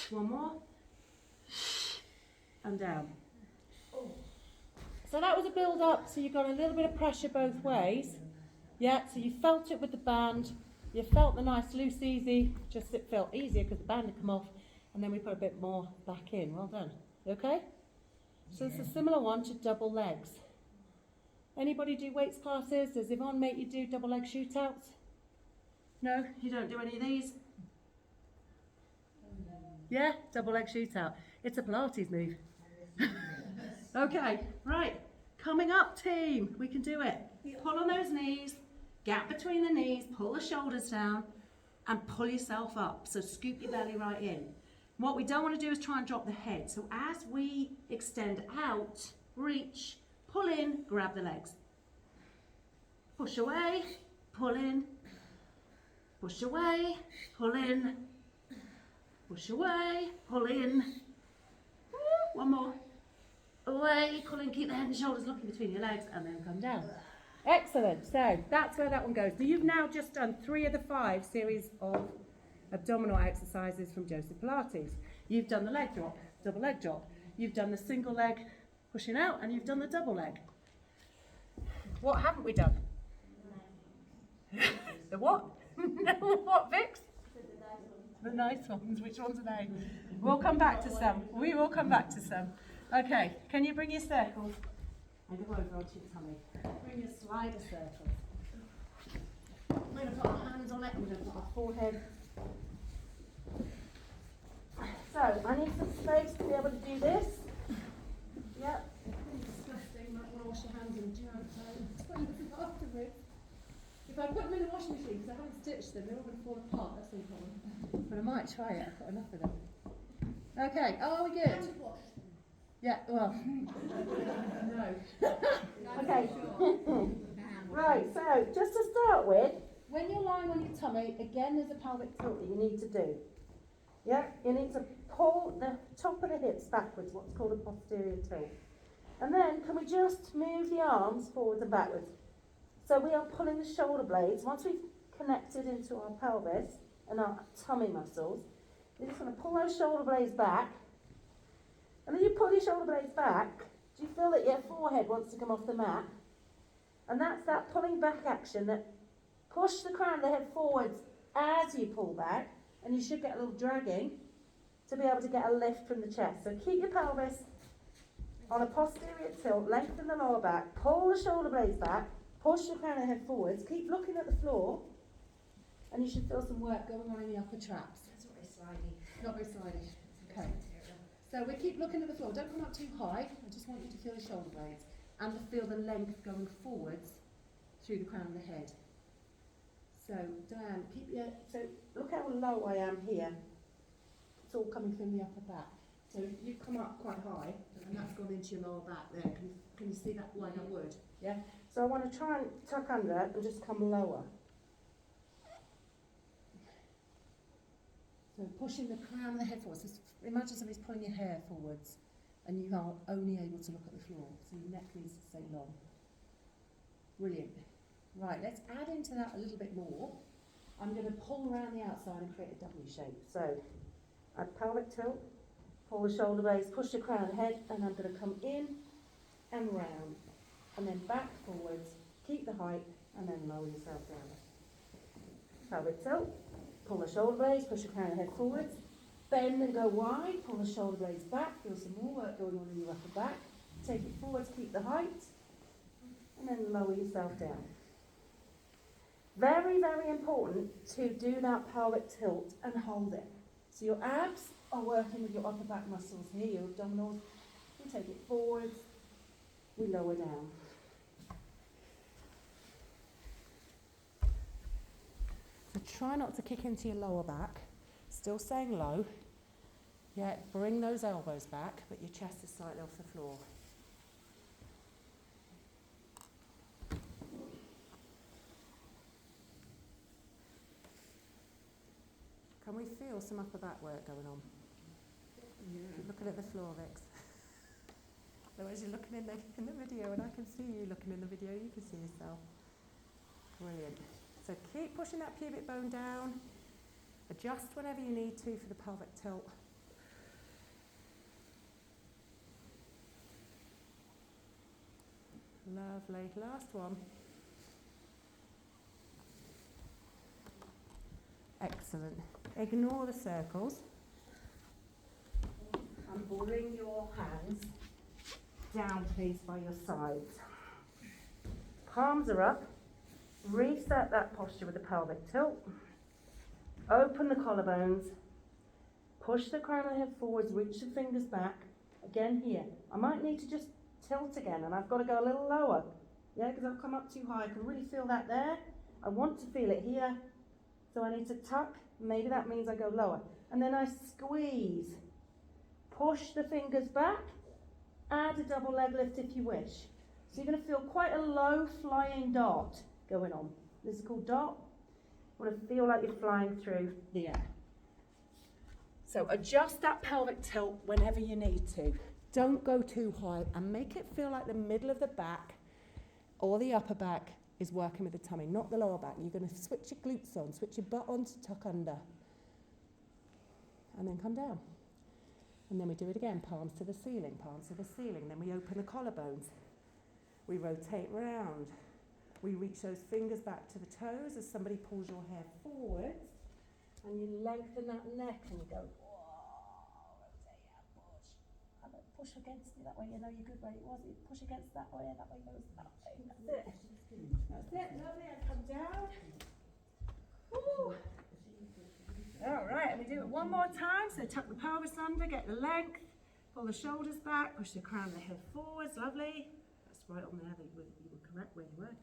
One more, and down. So that was a build up, so you got a little bit of pressure both ways. Yeah, so you felt it with the band, you felt the nice loose easy, just it felt easier because the band had come off, and then we put a bit more back in. Well done. Okay? So it's a similar one to double legs. Anybody do weights classes? Does Yvonne make you do double leg shootouts? No? You don't do any of these? Yeah? Double leg shootout. It's a Pilates move. Okay, right. Coming up, team. We can do it. Pull on those knees, gap between the knees, pull the shoulders down, and pull yourself up. So scoop your belly right in. What we don't want to do is try and drop the head. So as we extend out, reach, pull in, grab the legs. Push away, pull in, push away, pull in, push away, pull in. One more. Away, pull in, keep the head and shoulders looking between your legs, and then come down. Excellent. So that's where that one goes. So you've now just done 3 of the 5 series of abdominal exercises from Joseph Pilates. You've done the leg drop, double leg drop. You've done the single leg pushing out, and you've done the double leg. What haven't we done? The what? What, Vix? The nice ones. Which ones are they? We'll come back to some. We will come back to some. Okay, can you bring your circles? And go over onto your tummy. Bring your slider circles. We're going to put our hands on it, and we're going to put our forehead. So, I need some space to be able to do this. Yep. Disgusting, might want to wash your hands in afterwards. If I put them in the washing machine, because I haven't stitched them, they're all going to fall apart, that's no problem. But I might try it, I've got enough of them. Okay, are we good? And wash them. Yeah, well, no. Okay. And Right, so just to start with, when you're lying on your tummy, again there's a pelvic tilt that you need to do. Yeah, you need to pull the top of the hips backwards, what's called a posterior tilt. And then can we just move the arms forwards and backwards? So we are pulling the shoulder blades. Once we've connected into our pelvis and our tummy muscles, you're just going to pull those shoulder blades back. And as you pull your shoulder blades back, do you feel that your forehead wants to come off the mat? And that's that pulling back action that push the crown of the head forwards as you pull back, and you should get a little dragging to be able to get a lift from the chest. So keep your pelvis on a posterior tilt, lengthen the lower back, pull the shoulder blades back, push the crown of the head forwards, keep looking at the floor, and you should feel some work going on in the upper traps. that's very slidey. Not very slidey. Okay. So we keep looking at the floor. Don't come up too high. I just want you to feel the shoulder blades and to feel the length going forwards through the crown of the head. So Diane, keep your, so look how low I am here. It's all coming from the upper back. So you come up quite high, and that's gone into your lower back there. Can you see that line of wood? Yeah. So I want to try and tuck under and just come lower. So pushing the crown of the head forwards. Just imagine somebody's pulling your hair forwards, and you are only able to look at the floor. So your neck needs to stay long. Brilliant. Right, let's add into that a little bit more. I'm going to pull around the outside and create a W shape. So, add pelvic tilt, pull the shoulder blades, push the crown of the head, and I'm going to come in and round, and then back forwards, keep the height, and then lower yourself down. Pelvic tilt, pull the shoulder blades, push the crown of the head forwards, bend and go wide, pull the shoulder blades back, feel some more work going on in your upper back, take it forwards, keep the height, and then lower yourself down. Very, very important to do that pelvic tilt and hold it. So your abs are working with your upper back muscles here, your abdominals. We take it forwards, we lower down. So try not to kick into your lower back, still staying low. Yeah, bring those elbows back, but your chest is slightly off the floor. Can we feel some upper back work going on? Yeah. Looking at the floor, Vix. Otherwise you're looking in the video, and I can see you looking in the video, you can see yourself. Brilliant. So keep pushing that pubic bone down. Adjust whenever you need to for the pelvic tilt. Lovely. Last one. Excellent. Ignore the circles and bring your hands down, please, by your sides. Palms are up. Reset that posture with the pelvic tilt. Open the collarbones. Push the crown of the head forwards. Reach the fingers back. Again here. I might need to just tilt again, and I've got to go a little lower. Yeah, because I've come up too high. I can really feel that there. I want to feel it here. So I need to tuck, maybe that means I go lower. And then I squeeze. Push the fingers back, add a double leg lift if you wish. So you're going to feel quite a low flying dot going on. This is called dot. You want to feel like you're flying through the air. So adjust that pelvic tilt whenever you need to. Don't go too high, and make it feel like the middle of the back or the upper back is working with the tummy, not the lower back. You're going to switch your glutes on, switch your butt on to tuck under. And then come down. And then we do it again, palms to the ceiling, palms to the ceiling. Then we open the collarbones. We rotate round. We reach those fingers back to the toes as somebody pulls your hair forwards. And you lengthen that neck and you go, whoa, rotate and push. And then push against it, that way you know you're good where it was. You push against that way, and that way goes that way. That's it. That's it, lovely, and come down. Woo. All right, and we do it one more time. So tuck the pelvis under, get the length, pull the shoulders back, push the crown of the head forwards, lovely. That's right on there, that you were correct where you were.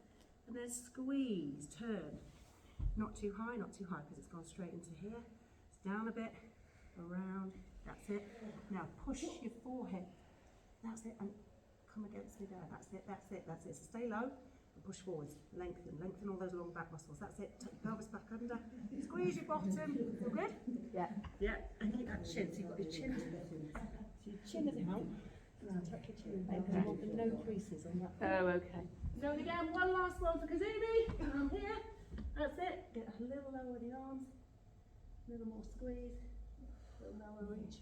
And then squeeze, turn. Not too high, because it's gone straight into here. It's down a bit, around, That's it. Now push your forehead. That's it. And come against me there. That's it. That's it. That's it. So stay low and push forwards. Lengthen. Lengthen all those long back muscles. That's it. Tuck your pelvis back under. Squeeze your bottom. Feel good? Yeah. Yeah. And keep that chin. So you've got your chin. So your chin is out. Now tuck your chin back. You want the no creases on that. Oh, okay. So again, one last one for Kazumi. I'm here. That's it. Get a little lower with the arms. A little more squeeze. A little lower. Reach.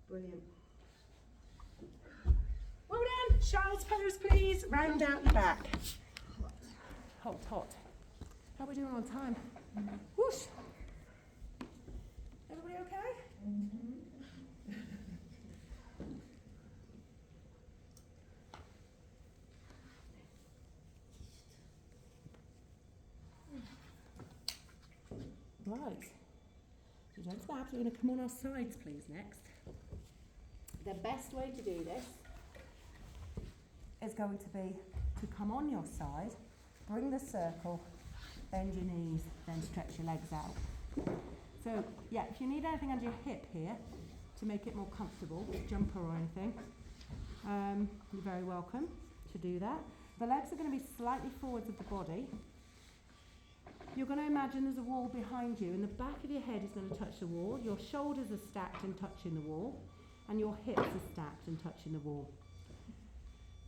Brilliant. Well done. Child's pose, please. Round out your back. Hot. How are we doing on time? Whoosh. Everybody okay? Right. So don't stop. We're going to come on our sides, please, next. The best way to do this is going to be to come on your side, bring the circle, bend your knees, then stretch your legs out. So, yeah, if you need anything under your hip here to make it more comfortable, jumper or anything, you're very welcome to do that. The legs are going to be slightly forwards of the body. You're going to imagine there's a wall behind you, and the back of your head is going to touch the wall. Your shoulders are stacked and touching the wall, and your hips are stacked and touching the wall.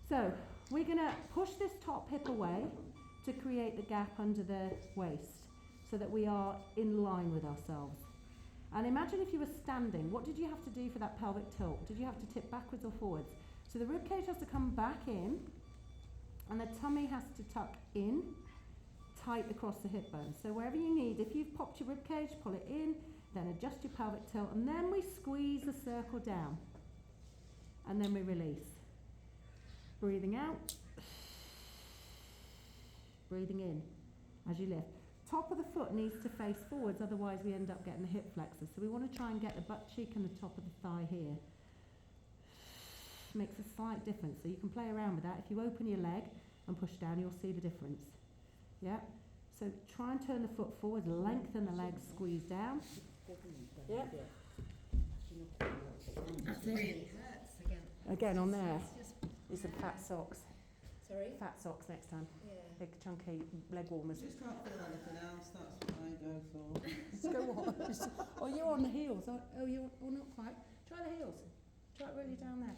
So we're going to push this top hip away to create the gap under the waist so that we are in line with ourselves. And imagine if you were standing, what did you have to do for that pelvic tilt? Did you have to tip backwards or forwards? So the rib cage has to come back in, and the tummy has to tuck in, tight across the hip bone. So wherever you need, if you've popped your rib cage, pull it in, then adjust your pelvic tilt, and then we squeeze the circle down, and then we release. Breathing out, breathing in as you lift. Top of the foot needs to face forwards, otherwise we end up getting the hip flexor. So we want to try and get the butt cheek and the top of the thigh here. Makes a slight difference, so you can play around with that. If you open your leg and push down, you'll see the difference. Yeah, so try and turn the foot forward, lengthen the legs, squeeze down. Yeah. That's it. Again on there. These are fat socks. Sorry? Fat socks next time. Yeah. Big chunky leg warmers. Just can't feel anything else, that's what I go for. Go on. Oh, you're on the heels. Oh, you're not quite. Try the heels. Try it really down there.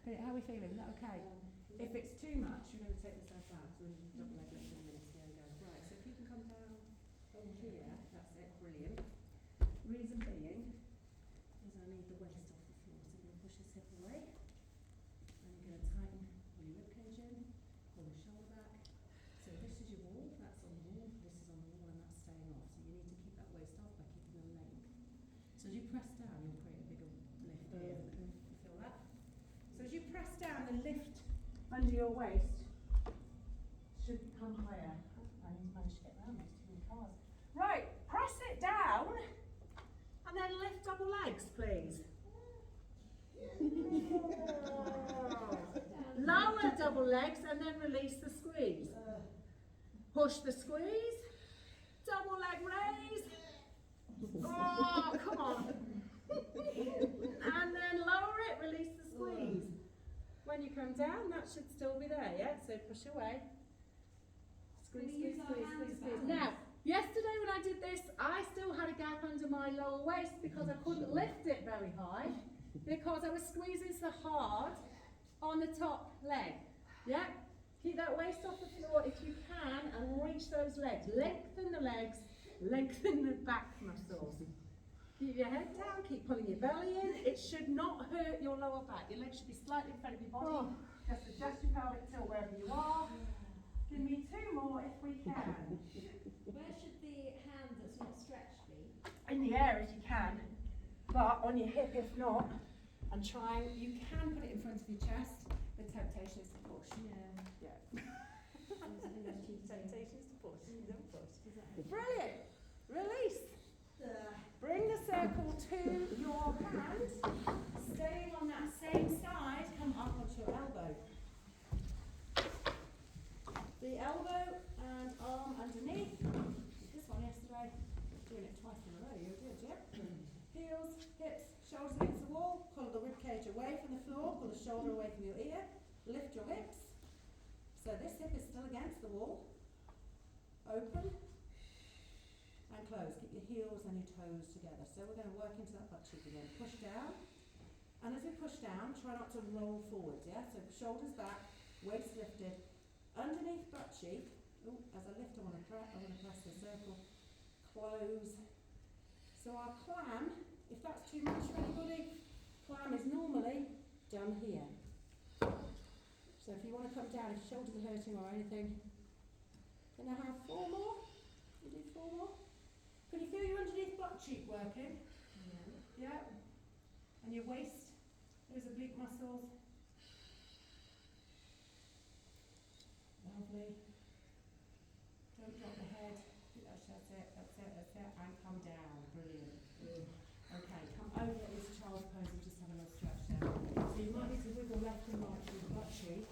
Okay, how are we feeling? Is that okay? If it's too much, you're going to take this out. So double leg lift in a minute. There we go. Right, so if you can come down over here, that's it. Brilliant. Reason being is I need the waist off the floor. So you're going to push this hip away. And you're going to tighten your rib cage in, pull the shoulder back. So this is your wall, that's on the wall, this is on the wall, and that's staying off. So you need to keep that waist off by keeping the length. So as you press down, you'll create a bigger lift here. You feel that? So as you press down, the lift under your waist should become higher. I need to manage to get around these too many cars. Right, press it down, and then lift double legs, please. Lower double legs and then release the squeeze. Push the squeeze. Double leg raise. Oh, come on. And then lower it, release the squeeze. When you come down, that should still be there, yeah? So push away. Squeeze, squeeze, squeeze, squeeze, squeeze. Now, yesterday when I did this, I still had a gap under my lower waist because I couldn't lift it very high, because I was squeezing so hard on the top leg. Yeah? Keep that waist off the floor if you can and reach those legs. Lengthen the legs, lengthen the back muscles. Keep your head down, keep pulling your belly in. It should not hurt your lower back. Your legs should be slightly in front of your body. Just adjust your pelvic tilt wherever you are. Give me two more if we can. Where should the hand that's not stretched be? In the air if you can, but on your hip if not. And try, you can put it in front of your chest. The temptation is to push. Yeah. Temptation is to push. Don't push. Brilliant. Release. Bring the circle to your hand. Staying on that same side, come up onto your elbow. The elbow and arm underneath. This one yesterday. Doing it twice in a row. You're good, yeah? heels, hips, shoulders against the wall, pull the rib cage away from the floor, pull the shoulder away from your ear, lift your hips. So this hip is still against the wall. Open and close. Keep your heels and your toes together. So we're going to work into that butt cheek again. Push down. And as we push down, try not to roll forwards, yeah? So shoulders back, waist lifted, underneath butt cheek. Ooh, as I lift, I want to press the circle. Close. So our clam, if that's too much for anybody, clam is normally done here. So if you want to come down, if your shoulders are hurting or anything, can I have 4 more? You do 4 more? Can you feel your underneath butt cheek working? Yeah. And your waist, those oblique muscles. Lovely. Don't drop the head. That's it. And come down. Brilliant. Okay, come over into child's pose and just have a little stretch there. So you might need to wiggle left and right through the butt cheek.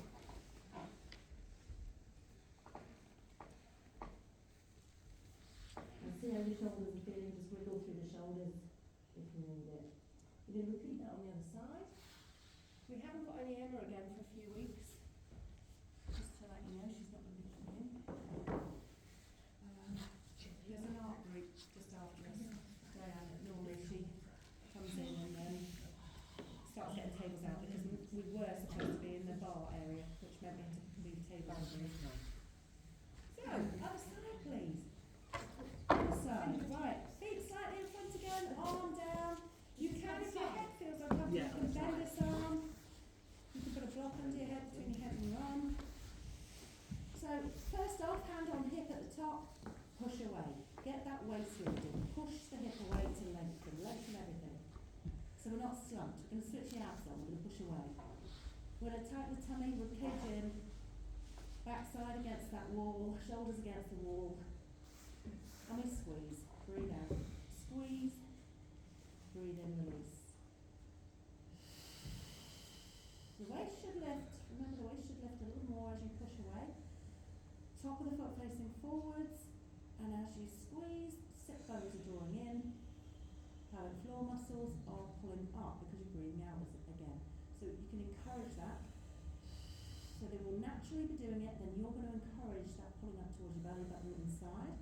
And see how your shoulders are feeling. Just wiggle through the shoulders if you need it. You're going to repeat that on the other side. We haven't got any Emma again for a few weeks. Just to let you know, she's not going to be coming in. There's an art group just after us. Diane, normally she comes in and starts getting tables out because we were supposed to be in the bar area, which meant we had to move tables. So, other side please. Other side, right. Feet slightly in front again, arm down. You can, if your head feels uncomfortable, you can bend this arm. You can put a block under your head, between your head and your arm. So, first off, hand on hip at the top, push away. Get that waist lifted. Push the hip away to lengthen everything. So we're not slumped. We're going to switch the abs on, we're going to push away. We're going to tighten the tummy, rib cage in, backside against that wall, shoulders against the wall. And we squeeze. Breathe out. Squeeze. Breathe in, release. The waist should lift. Remember, the waist should lift a little more as you push away. Top of the foot facing forwards. And as you squeeze, sit bones are drawing in. Pelvic floor muscles are pulling up because you're breathing out again. So you can encourage that. So they will naturally be doing it, then you're going to encourage that pulling up towards your belly button inside.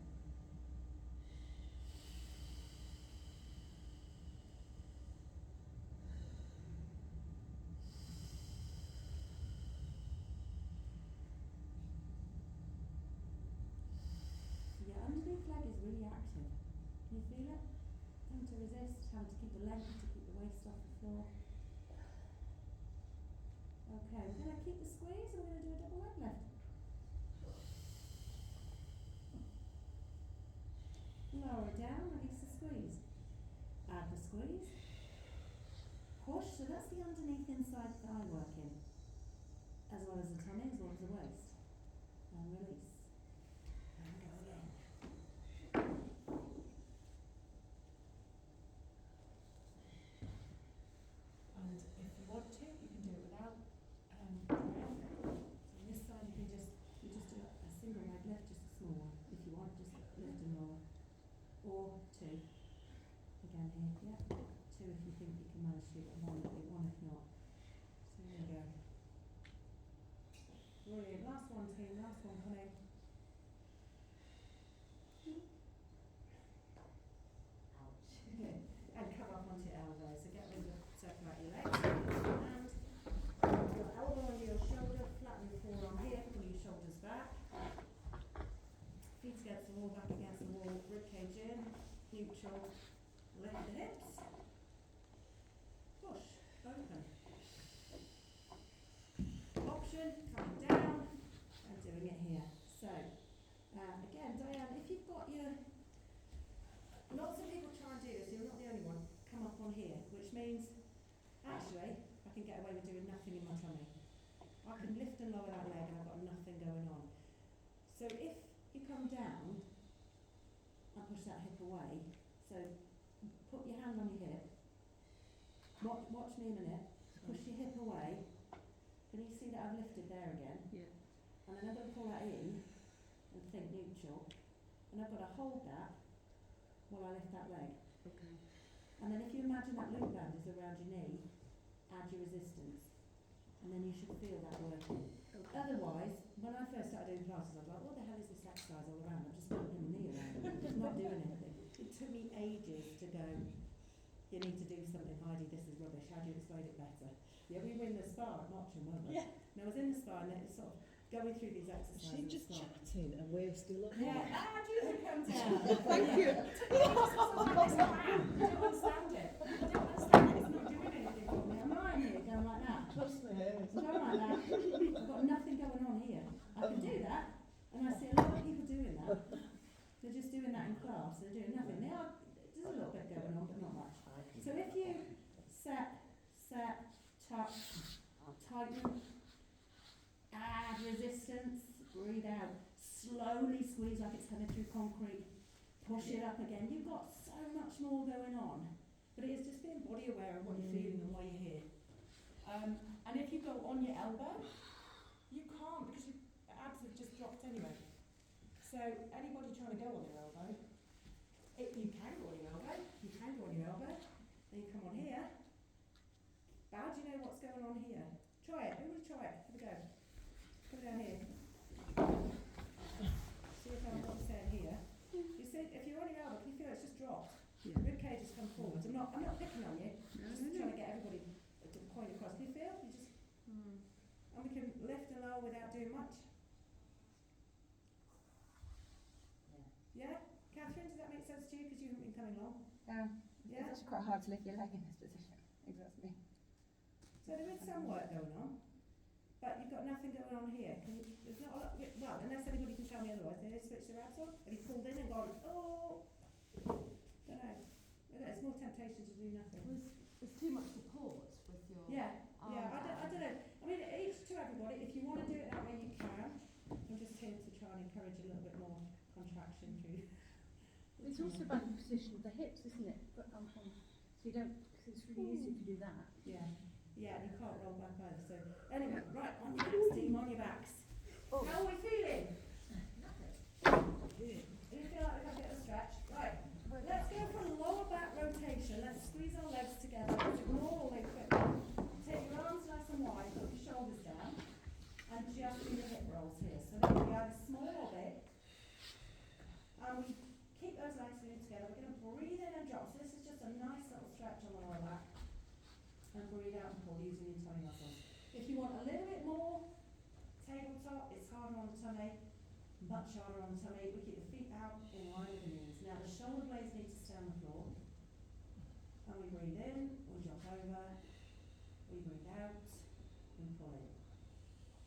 Your underneath leg is really active. Can you feel it? Having to resist, having to keep the length, to keep the waist off the floor. Okay, we're going to keep the squeeze and we're going to do a double leg lift. Lower it down, release the squeeze. Add the squeeze. Push, so that's the underneath inside thigh working. As well as the tummy, as well as the waist. And release. And go again. And if you want to, you can do it without breath. So on this side you just do a single leg lift, just a small one. If you want, just lift and lower. Or 2. Again here, yeah. 2 if you think you can manage to do it, one if not. So there we go. Brilliant. Last one, team. Last one coming. And come up onto your elbow. So get rid of circle out your legs. And your elbow under your shoulder, flatten your forearm here, pull your shoulders back. Feet against the wall, back against the wall, rib cage in, neutral, lift the hips. Push, open. Option, coming down and doing it here. So, again, Diane, if you've got your... Lots of people try and do this, you're not the only one. Come up on here, which means, actually, I can get away with doing nothing in my tummy. I can lift and lower that leg and I've got nothing going on. So if you come down and push that hip away, so put your hand on your hip, watch me a minute, push your hip away, can you see that I've lifted there again? Yeah. And then I'm going to pull that in and think neutral, and I've got to hold that while I lift that leg. Okay. And then if you imagine that loop band is around your knee, add your resistance. And then you should feel that working. Otherwise, when I first started doing classes, I was like, what the hell is this exercise all around? I'm just putting my knee around it. It's not doing anything. It took me ages to go, you need to do something, Heidi, this is rubbish. How do you explain it better? Yeah, we were in the spa at Nottingham, weren't we? Yeah. And I was in the spa and it was sort of going through these exercises. She's just as well. chatting and we're still on. Yeah, Julie, come down. Thank you. I don't understand it. I don't understand it. It's not doing anything for me. I'm lying here going like that. Trust me. Going like that. I've got nothing going on here. I can do that, and I see a lot of people doing that. They're just doing that in class. They're doing nothing. There's a little bit going on, but not much. So if you set, touch, tighten, add resistance, breathe out, slowly squeeze like it's coming through concrete, push it up again. You've got so much more going on. But it is just being body aware of what you're feeling and why you're here. And if you go on your elbow, you can't because your abs have just dropped anyway. So anybody trying to go on their elbow, you can go on your elbow, then you come on here. How do you know what's going on here? Try it, who would try it? Have a go. Come down here. See if I'm not saying here. You see, if you're on your elbow, can you feel it's just dropped? Yeah. Rib cage has come forwards. I'm not picking on you. Just trying to get everybody to point across. Can you feel? You just and we can lift and lower without doing much. Yeah? Catherine, does that make sense to you? Because you haven't been coming long. Yeah. Yeah? It's actually quite hard to lift your leg in this position. Exactly. So there is some work going on, but you've got nothing going on here. There's not a lot, well, unless anybody can tell me otherwise. Have you switched their abs on? Have you pulled in and gone, oh, don't know. It's more temptation to do nothing. There's too much support with your Yeah, arm I don't know. I mean, each to everybody. If you want to do it that way, you can. I'm just here to try and encourage a little bit more contraction through. It's also about the position of the hips, isn't it? But so you don't, because it's really easy if you do that. Yeah, and you can't roll back either. So anyway, right, on your backs, team, on your backs. Oh. How are we feeling? Do you feel like we've had a bit of a stretch? Right, let's go for lower back rotation. Let's squeeze our legs together. Let's ignore all the equipment. Take your arms nice and wide, put your shoulders down, and just do the hip rolls here. So they can be either small or big. And we keep those legs moving together. We're going to breathe in and drop. So this is just a nice little stretch on the lower back. And breathe out and pull using your tummy muscles. If you want a little bit more tabletop, it's harder on the tummy, much harder on the tummy. We keep the feet out in line with the knees. Now the shoulder blades need to stay on the floor. And we breathe in, we drop over, we breathe out, we pull in.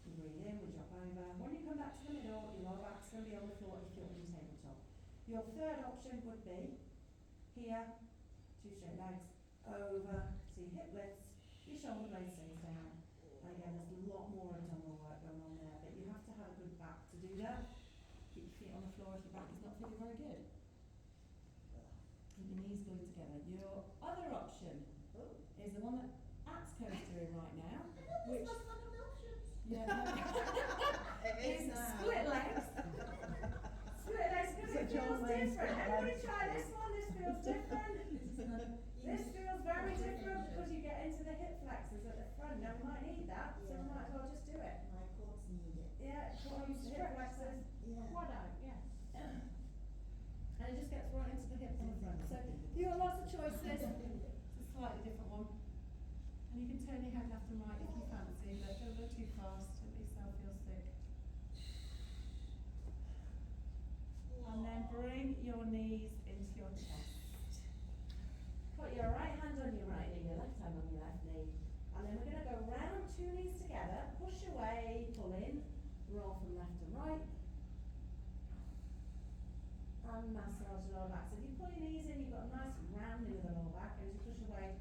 We breathe in, we drop over. When you come back to the middle, your lower back's going to be on the floor if you're in tabletop. Your third option would be here, two straight legs, over, so your hip lifts, your shoulder blade stays down. And again, there's a lot more abdominal work going on there, but you have to have a good back to do that. Keep your feet on the floor if your back is not feeling very good. Keep your knees glued together. Your other option is the one that Axco's doing right now, which is split legs. Split legs, because it feels different. Everybody try this one, this feels different. This feels very different because you get into the hip flexors at the front. Now we might need that, so we might as well just do it. My quads need it. Yeah, quads, hip flexors. Yeah. Quad out, yes. And it just gets right into the hip on the front. So you've got lots of choices. It's a slightly different one. And you can turn your head left and right if you fancy, but don't go too fast, don't make yourself feel sick. And then bring your knees into your chest. Put your right hand on your right knee, your left hand on your left knee. And then we're going to go round, two knees together, push away, pull in, roll from left to right. And massage the lower back. So if you pull your knees in, you've got a nice rounding of the lower back. And as you push away,